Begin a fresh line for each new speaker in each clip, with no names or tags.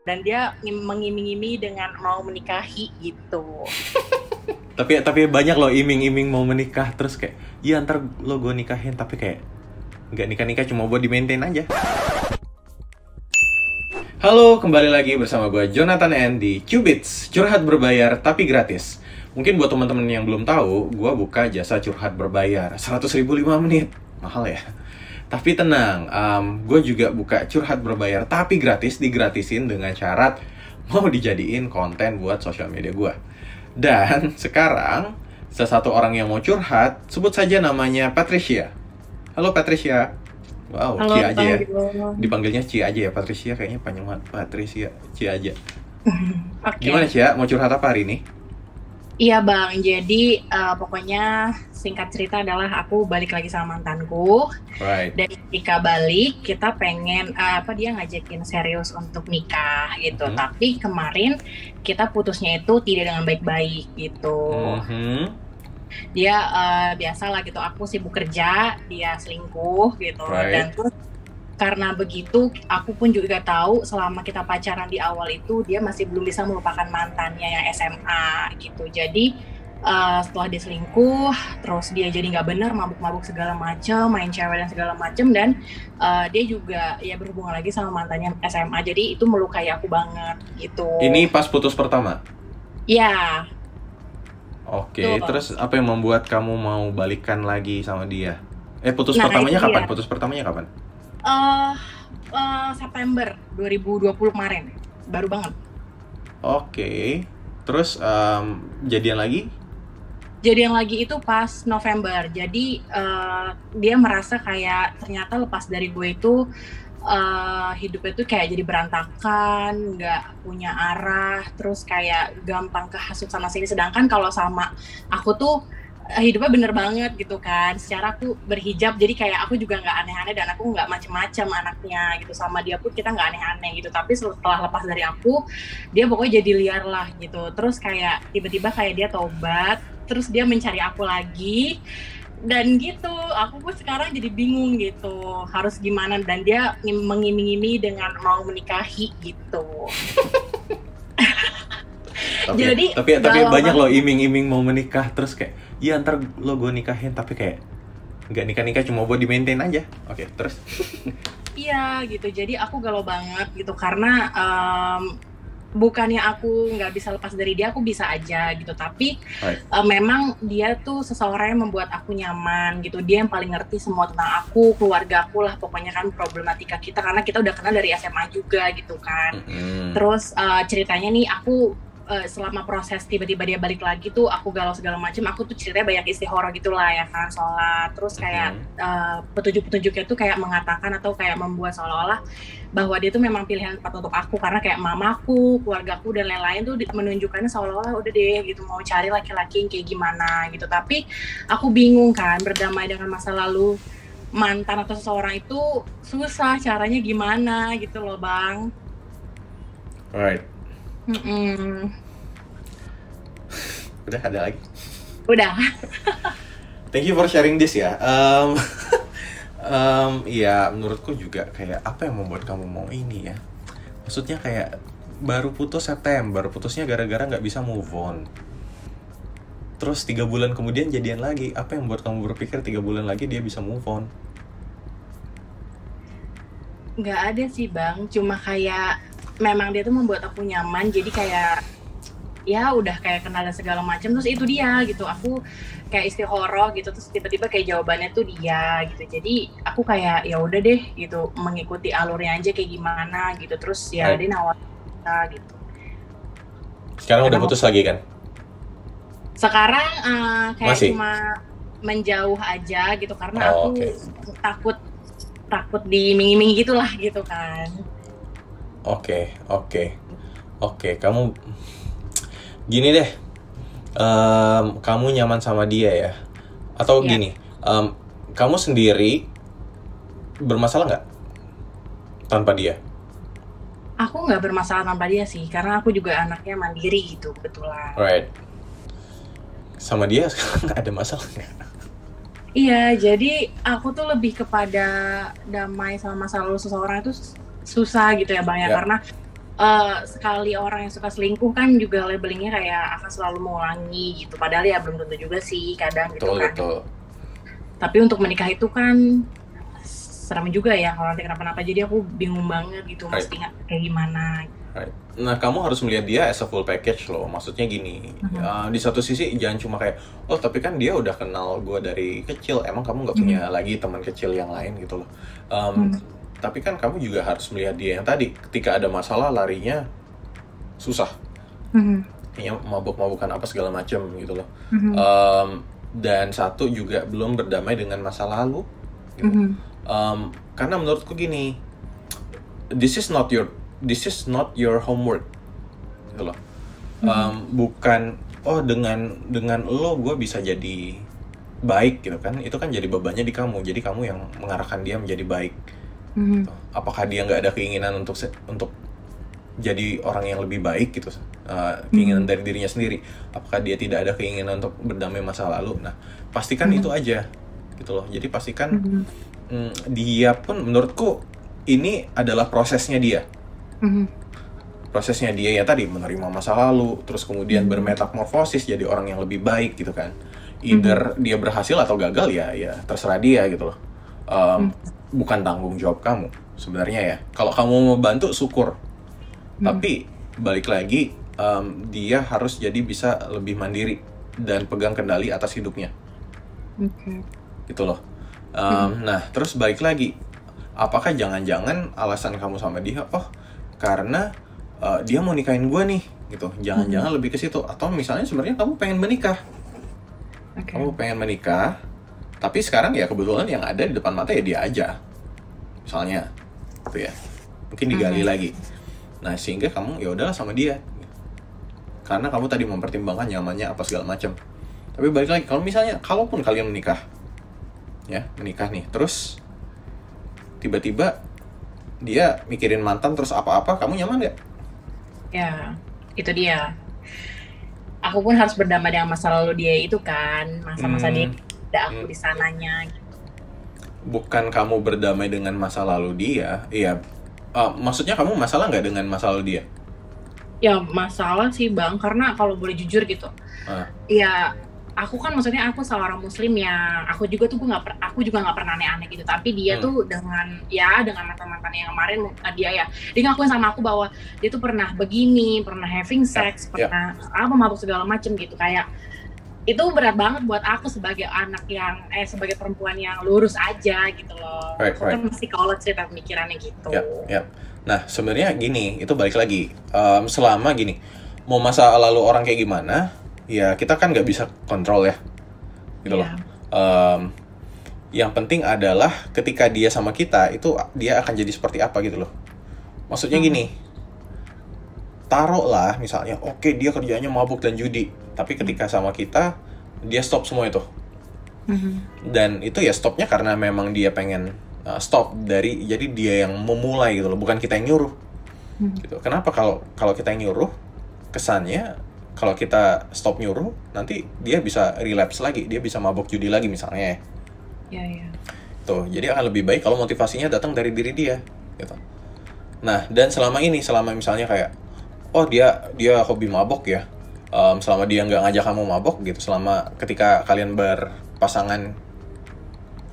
dan dia mengiming-iming dengan mau menikahi gitu.
Tapi banyak loh iming-iming mau menikah terus kayak, iya ntar lo gue nikahin, tapi kayak nggak nikah-nikah, cuma buat di-maintain aja. Halo, kembali lagi bersama gue Jonathan N di Qubits, curhat berbayar tapi gratis. Mungkin buat teman-teman yang belum tahu, gue buka jasa curhat berbayar 100.000 5 menit. Mahal ya? Tapi tenang, gue juga buka curhat berbayar tapi gratis, digratisin dengan syarat mau dijadiin konten buat sosial media gue. Dan sekarang, salah satu orang yang mau curhat, sebut saja namanya Patricia. Halo Patricia. Wow,
Halo,
Cia aja ya.
Panggil.
Dipanggilnya Cia aja ya, Patricia kayaknya panjang banget. Patricia, Cia aja.
Oke.
Gimana Cia, mau curhat apa hari ini?
Iya Bang, jadi pokoknya singkat cerita adalah aku balik lagi sama mantanku.
Right.
Dan ketika balik, kita pengen, dia ngajakin serius untuk nikah gitu. Tapi kemarin kita putusnya itu tidak dengan baik-baik gitu. Dia biasalah gitu, aku sibuk kerja, dia selingkuh gitu.
Right.
Dan terus karena begitu, aku pun juga tahu selama kita pacaran di awal itu dia masih belum bisa melupakan mantannya yang SMA gitu. Jadi setelah dia selingkuh, terus dia jadi nggak benar, mabuk-mabuk segala macem, main cewek dan segala macem, dan dia juga ya berhubungan lagi sama mantannya SMA. Jadi itu melukai aku banget gitu.
Ini pas putus pertama?
Iya.
Oke, terus apa yang membuat kamu mau balikan lagi sama dia? Putus
Nah,
pertamanya
itu
kapan?
dia.
Putus pertamanya kapan?
September 2020 kemarin, baru banget.
Oke, terus jadian lagi?
Jadian lagi itu pas November. Jadi dia merasa kayak ternyata lepas dari gue itu hidupnya tuh kayak jadi berantakan, nggak punya arah, terus kayak gampang kehasut sana sini. Sedangkan kalau sama aku tuh hidupnya bener banget gitu kan. Secara aku berhijab, jadi kayak aku juga nggak aneh-aneh dan aku nggak macem-macem anaknya gitu. Sama dia pun kita nggak aneh-aneh gitu. Tapi setelah lepas dari aku, dia pokoknya jadi liar lah gitu. Terus kayak tiba-tiba kayak dia tobat, terus dia mencari aku lagi. Dan gitu, aku pun sekarang jadi bingung gitu, harus gimana. Dan dia mengiming-iming dengan mau menikahi gitu.
Tapi banyak loh iming-iming mau menikah terus kayak, iya ntar lo gue nikahin, tapi kayak nggak nikah-nikah, cuma buat di-maintain aja. Oke, terus?
Iya gitu, jadi aku galau banget gitu karena bukannya aku nggak bisa lepas dari dia, aku bisa aja gitu, tapi memang dia tuh seseorang yang membuat aku nyaman gitu. Dia yang paling ngerti semua tentang aku, keluarga aku lah, pokoknya kan problematika kita, karena kita udah kenal dari SMA juga gitu kan. Terus ceritanya nih, aku selama proses tiba-tiba dia balik lagi tuh aku galau segala macam. Aku tuh ceritanya banyak istikharah gitulah ya kan, sholat. Terus kayak petunjuk-petunjuknya tuh kayak mengatakan atau kayak membuat seolah-olah bahwa dia tuh memang pilihan tepat untuk aku, karena kayak mamaku, keluargaku dan lain-lain tuh menunjukkannya seolah-olah udah deh gitu, mau cari laki-laki yang kayak gimana gitu. Tapi aku bingung kan, berdamai dengan masa lalu mantan atau seseorang itu susah, caranya gimana gitu loh Bang.
Alright. Udah, ada lagi?
Udah.
Thank you for sharing this ya. Ya menurutku juga kayak apa yang membuat kamu mau ini ya? Maksudnya kayak baru putus September, putusnya gara-gara nggak bisa move on. Terus 3 bulan kemudian jadian lagi. Apa yang membuat kamu berpikir 3 bulan lagi dia bisa move on?
Nggak ada sih Bang, cuma kayak memang dia tuh membuat aku nyaman, jadi kayak ya udah kayak kenal dan segala macam. Terus itu dia gitu, aku kayak istikharah gitu, terus tiba-tiba kayak jawabannya tuh dia gitu. Jadi aku kayak ya udah deh gitu, mengikuti alurnya aja kayak gimana gitu. Terus ya dia nawarin kita gitu.
Sekarang udah putus lagi kan?
Sekarang kayak
masih?
Cuma menjauh aja gitu, karena aku takut diiming-imingi gitulah gitu kan.
Oke, kamu gini deh, kamu nyaman sama dia ya? Atau gini, kamu sendiri bermasalah nggak tanpa dia?
Aku nggak bermasalah tanpa dia sih, karena aku juga anaknya mandiri gitu, kebetulan.
Right. Sama dia sekarang nggak ada masalah nggak?
Iya, jadi aku tuh lebih kepada damai sama masa lalu seseorang itu susah gitu ya Bang ya, karena sekali orang yang suka selingkuh kan juga labelingnya kayak akan selalu mengulangi gitu, padahal ya belum tentu juga sih kadang gitu kan.
Betul.
Tapi untuk menikah itu kan serem juga ya kalau nanti kenapa-napa, jadi aku bingung banget gitu mesti kayak gimana.
Nah, kamu harus melihat dia as a full package loh. Maksudnya gini, di satu sisi jangan cuma kayak, oh tapi kan dia udah kenal gue dari kecil, emang kamu nggak punya lagi teman kecil yang lain gitu loh. Tapi kan kamu juga harus melihat dia yang tadi, ketika ada masalah larinya susah, kayaknya mabuk-mabukan apa segala macam gitu loh. Dan satu juga belum berdamai dengan masa lalu gitu. Karena menurutku gini, this is not your homework gitu loh. Bukan dengan lo gue bisa jadi baik gitu kan, itu kan jadi bebannya di kamu, jadi kamu yang mengarahkan dia menjadi baik. Gitu. Apakah dia nggak ada keinginan untuk jadi orang yang lebih baik gitu, keinginan dari dirinya sendiri, apakah dia tidak ada keinginan untuk berdamai masa lalu? Nah, pastikan itu aja gitu loh. Jadi pastikan dia pun, menurutku ini adalah prosesnya dia. Prosesnya dia ya tadi, menerima masa lalu, terus kemudian bermetamorfosis jadi orang yang lebih baik gitu kan. Either dia berhasil atau gagal ya terserah dia gitu loh. Bukan tanggung jawab kamu sebenarnya ya. Kalau kamu mau bantu syukur. Tapi balik lagi, dia harus jadi bisa lebih mandiri dan pegang kendali atas hidupnya. Gitu loh. Nah, terus balik lagi, apakah jangan-jangan alasan kamu sama dia, karena dia mau nikahin gue nih, gitu. Jangan-jangan lebih ke situ. Atau misalnya sebenarnya kamu pengen menikah. Kamu pengen menikah, tapi sekarang ya kebetulan yang ada di depan mata ya dia aja. Misalnya, gitu ya. Mungkin digali lagi. Nah, sehingga kamu ya udahlah sama dia. Karena kamu tadi mempertimbangkan nyamannya apa segala macam. Tapi balik lagi, kalau misalnya, kalaupun kalian menikah nih, terus tiba-tiba dia mikirin mantan terus apa-apa, kamu nyaman nggak?
Ya, itu dia. Aku pun harus berdamai dengan masa lalu dia itu kan, masa-masa dia ada aku di sananya.
Bukan kamu berdamai dengan masa lalu dia, maksudnya kamu masalah nggak dengan masa lalu dia?
Ya masalah sih Bang, karena kalau boleh jujur gitu, ya aku kan maksudnya aku seorang muslim ya, aku juga nggak pernah aneh-aneh gitu, tapi dia tuh dengan mantan-mantan yang kemarin dia ngakuin sama aku bahwa dia tuh pernah begini, pernah having sex, pernah mabuk segala macem gitu, kayak itu berat banget buat aku sebagai anak yang sebagai perempuan yang lurus aja gitu loh. Aku kan masih kolot sih pemikirannya gitu.
Nah, sebenarnya gini, itu balik lagi, selama gini, mau masa lalu orang kayak gimana, ya kita kan nggak bisa kontrol ya, gitu loh. Yang penting adalah ketika dia sama kita, itu dia akan jadi seperti apa gitu loh. Maksudnya gini, taruhlah misalnya, oke, dia kerjanya mabuk dan judi, tapi ketika sama kita, dia stop semua itu. Dan itu ya stopnya karena memang dia pengen stop jadi dia yang memulai gitu loh, bukan kita yang nyuruh. Gitu. Kenapa kalau kita yang nyuruh, kesannya kalau kita stop nyuruh, nanti dia bisa relapse lagi, dia bisa mabuk judi lagi misalnya. Tuh, jadi akan lebih baik kalau motivasinya datang dari diri dia, gitu. Nah, dan selama misalnya kayak, dia hobi mabok ya, selama dia nggak ngajak kamu mabok gitu, selama ketika kalian berpasangan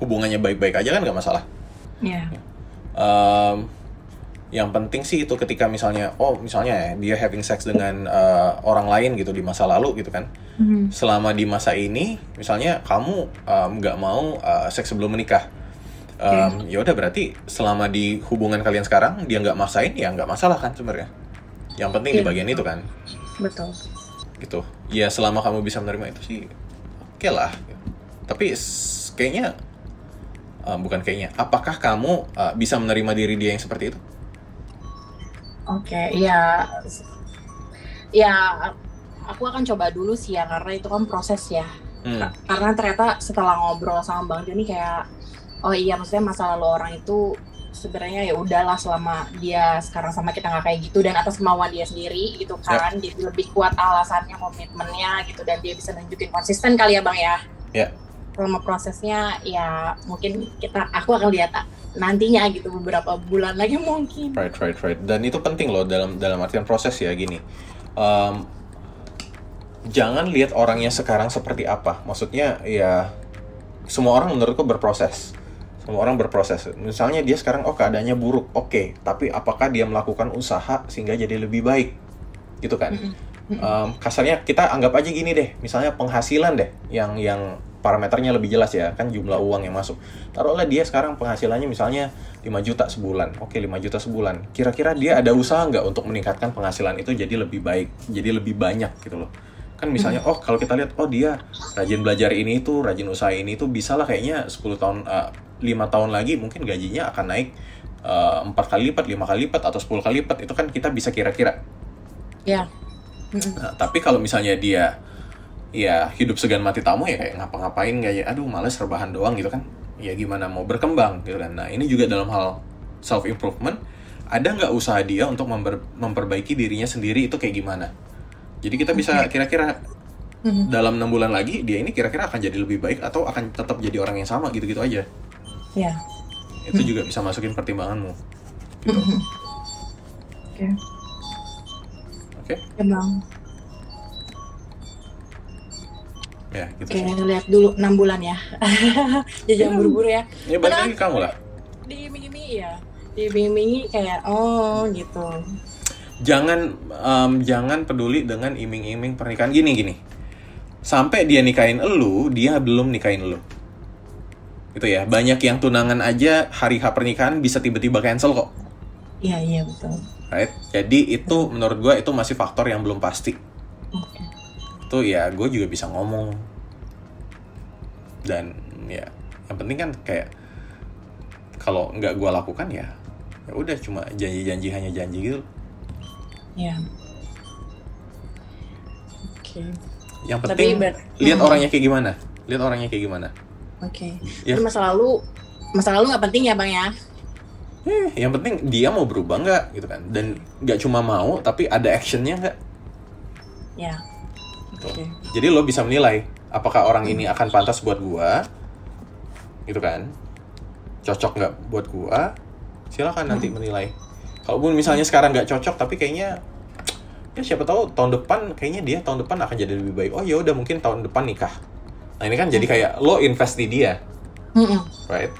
hubungannya baik-baik aja kan nggak masalah. Yang penting sih itu ketika misalnya dia having sex dengan orang lain gitu di masa lalu gitu kan, selama di masa ini misalnya kamu nggak mau seks sebelum menikah, ya udah berarti selama di hubungan kalian sekarang dia nggak maksain, ya nggak masalah kan sebenarnya. Yang penting di bagian itu kan.
Betul.
Gitu. Ya selama kamu bisa menerima itu sih oke lah. Tapi kayaknya apakah kamu bisa menerima diri dia yang seperti itu?
Ya aku akan coba dulu sih ya, karena itu kan proses ya. Karena ternyata setelah ngobrol sama Bang Joni kayak, maksudnya masa lalu orang itu sebenarnya ya udahlah, selama dia sekarang sama kita nggak kayak gitu dan atas kemauan dia sendiri gitu kan, dia lebih kuat alasannya, komitmennya gitu, dan dia bisa nunjukin konsisten kali ya Bang ya. Selama prosesnya ya mungkin aku akan lihat nantinya gitu, beberapa bulan lagi mungkin.
Right. Dan itu penting loh dalam artian proses ya gini. Jangan lihat orangnya sekarang seperti apa. Maksudnya ya semua orang menurutku berproses. Semua orang berproses. Misalnya dia sekarang keadaannya buruk, oke. Tapi apakah dia melakukan usaha sehingga jadi lebih baik? Gitu kan. Kasarnya kita anggap aja gini deh. Misalnya penghasilan deh yang parameternya lebih jelas ya, kan jumlah uang yang masuk. Taruhlah dia sekarang penghasilannya misalnya 5 juta sebulan. Oke, 5 juta sebulan. Kira-kira dia ada usaha nggak untuk meningkatkan penghasilan itu jadi lebih baik, jadi lebih banyak gitu loh. Kan misalnya, kalau kita lihat, dia rajin belajar ini itu, rajin usaha ini itu, bisa lah kayaknya 10 tahun, 5 tahun lagi mungkin gajinya akan naik 4 kali lipat, 5 kali lipat, atau 10 kali lipat. Itu kan kita bisa kira-kira.
Ya.
Nah, tapi kalau misalnya dia ya hidup segan mati tamu ya kayak ngapa-ngapain kayak aduh males rebahan doang gitu kan, ya gimana mau berkembang gitu kan. Nah ini juga dalam hal self improvement, ada nggak usaha dia untuk memperbaiki dirinya sendiri itu kayak gimana. Jadi kita bisa kira-kira dalam 6 bulan lagi dia ini kira-kira akan jadi lebih baik atau akan tetap jadi orang yang sama gitu-gitu aja.
Ya.
Itu juga bisa masukin pertimbanganmu gitu. Oke.
Emang.
Ya, gitu.
Oke, lihat dulu 6 bulan ya. Jangan buru-buru ya.
Ya balik lagi kamu lah.
Diiming-imingi ya. Diiming-imingi kayak gitu.
Jangan peduli dengan iming-iming pernikahan gini. Sampai dia nikahin elu, dia belum nikahin elu. Gitu ya. Banyak yang tunangan aja hari H pernikahan bisa tiba-tiba cancel kok.
Iya, betul.
Right? Jadi itu menurut gue itu masih faktor yang belum pasti.
Oke.
Itu ya gue juga bisa ngomong. Dan ya yang penting kan kayak kalau nggak gue lakukan ya udah cuma janji-janji, hanya janji gitu.
Ya. Oke.
Yang penting lihat orangnya kayak gimana. Oke.
Ya. Masa lalu nggak penting ya bang ya.
Yang penting dia mau berubah nggak gitu kan, dan nggak cuma mau tapi ada actionnya nggak.
Ya.
Okay. Jadi lo bisa menilai apakah orang ini akan pantas buat gua, gitu kan? Cocok nggak buat gua? Silakan nanti menilai. Kalaupun misalnya sekarang nggak cocok, tapi kayaknya ya siapa tahu tahun depan kayaknya dia tahun depan akan jadi lebih baik. Oh ya udah mungkin tahun depan nikah. Nah ini kan jadi kayak lo invest di dia, right?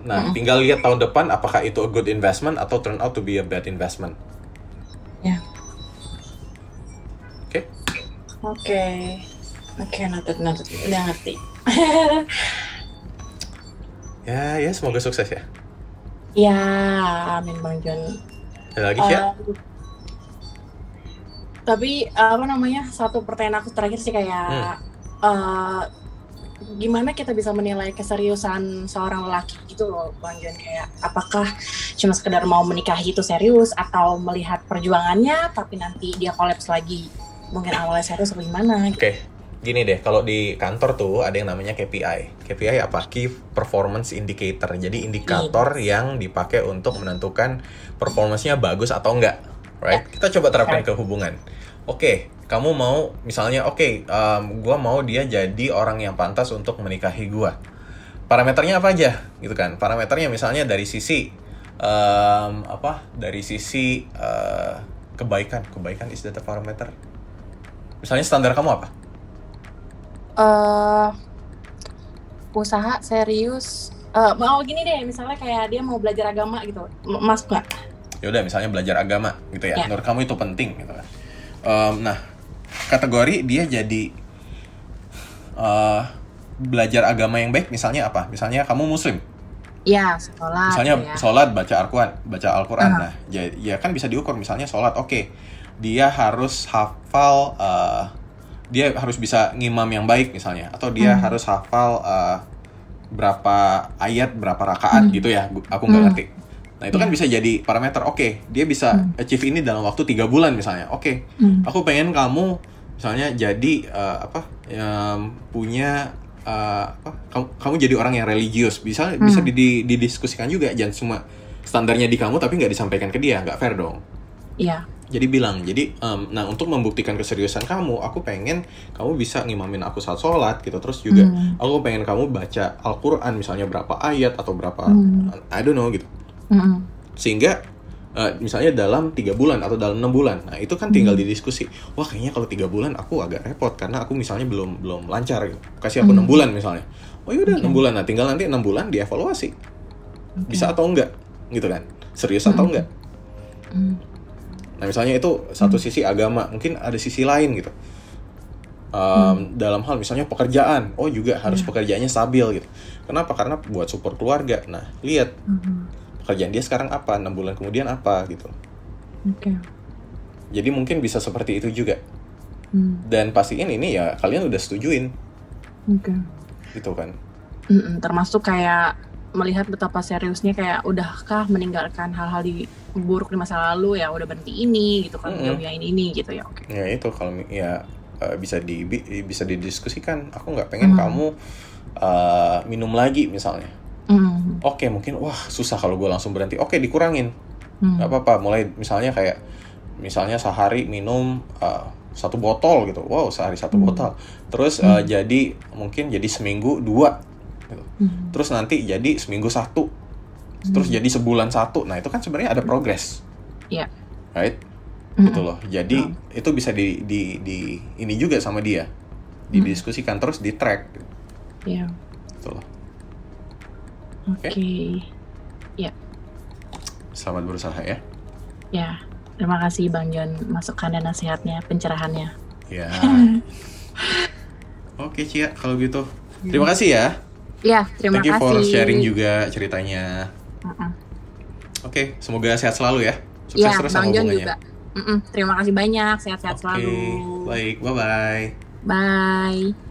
Nah tinggal lihat tahun depan apakah itu a good investment atau turn out to be a bad investment.
Ya.
Oke,
noted. Udah ngerti.
ya semoga sukses ya.
Ya, amin Bang John.
Ada lagi ya?
Tapi satu pertanyaan aku terakhir sih kayak gimana kita bisa menilai keseriusan seorang lelaki gitu loh Bang John, kayak apakah cuma sekedar mau menikahi itu serius atau melihat perjuangannya tapi nanti dia kolaps lagi, mungkin awalnya serius atau gimana gitu.
Oke. Gini deh, kalau di kantor tuh ada yang namanya KPI. KPI apa? Key Performance Indicator. Jadi indikator yang dipakai untuk menentukan performance-nya bagus atau enggak. Right? Kita coba terapin ke hubungan. Oke, kamu mau misalnya gua mau dia jadi orang yang pantas untuk menikahi gua. Parameternya apa aja? Gitu kan. Parameternya misalnya dari sisi dari sisi kebaikan is that a parameter? Misalnya standar kamu apa?
Usaha serius. Mau gini deh, misalnya kayak dia mau belajar agama gitu, masuk nggak?
Ya udah, misalnya belajar agama gitu ya. Menurut kamu itu penting gitu kan. Nah, kategori dia jadi belajar agama yang baik misalnya apa? Misalnya kamu muslim.
Iya, sholat.
Misalnya sholat, baca Al-Quran. Nah, ya kan bisa diukur. Misalnya sholat, oke. Dia harus hafal, dia harus bisa ngimam yang baik misalnya. Atau dia harus hafal berapa ayat, berapa rakaat gitu ya. Aku nggak ngerti. Nah, itu kan bisa jadi parameter. Oke, dia bisa achieve ini dalam waktu 3 bulan misalnya. Oke, aku pengen kamu misalnya jadi punya kamu jadi orang yang religius, bisa didiskusikan juga, jangan cuma standarnya di kamu tapi nggak disampaikan ke dia, nggak fair dong.
Iya.
Jadi bilang, nah untuk membuktikan keseriusan kamu, aku pengen kamu bisa ngimamin aku saat sholat gitu. Terus juga aku pengen kamu baca Al-Quran misalnya berapa ayat atau berapa, I don't know gitu. Sehingga misalnya dalam 3 bulan atau dalam 6 bulan, nah itu kan tinggal didiskusi. Wah kayaknya kalau 3 bulan aku agak repot karena aku misalnya belum lancar gitu. Kasih aku 6 bulan misalnya. Oh yaudah 6 bulan, nah tinggal nanti 6 bulan dievaluasi. Bisa atau enggak gitu kan, serius atau enggak. Nah misalnya itu satu sisi agama, mungkin ada sisi lain gitu. Dalam hal misalnya pekerjaan, oh juga harus pekerjaannya stabil gitu. Kenapa? Karena buat support keluarga. Nah lihat pekerjaan dia sekarang apa, 6 bulan kemudian apa gitu. Jadi mungkin bisa seperti itu juga. Dan pastiin ini ya kalian udah setujuin. Gitu kan.
Termasuk kayak melihat betapa seriusnya, kayak udahkah meninggalkan hal-hal buruk di masa lalu, ya udah berhenti ini gitu kan, jauhin ini gitu ya.
Ya itu kalau ya bisa didiskusikan. Aku nggak pengen kamu minum lagi misalnya. Oke, mungkin wah susah kalau gue langsung berhenti. Oke, dikurangin. Nggak apa-apa. Mulai misalnya sehari minum 1 botol gitu. Wow, sehari 1 botol. Terus mungkin jadi seminggu 2. Gitu. Terus nanti jadi seminggu 1. Terus jadi sebulan 1. Nah itu kan sebenarnya ada progress.
Iya.
Right? Gitu loh. Jadi itu bisa di ini juga sama dia. Didiskusikan terus di track.
Iya.
Gitu loh.
Oke. Ya.
Selamat berusaha ya.
Ya. Terima kasih Bang John, masukan dan nasihatnya, pencerahannya.
Ya. Oke Cia, kalau gitu. Terima kasih ya.
Ya, terima kasih.
Thank you for sharing juga ceritanya. Oke, semoga sehat selalu ya. Sukses terus sama hubungannya.
Juga. Terima kasih banyak, sehat-sehat selalu.
Baik, bye-bye.
Bye.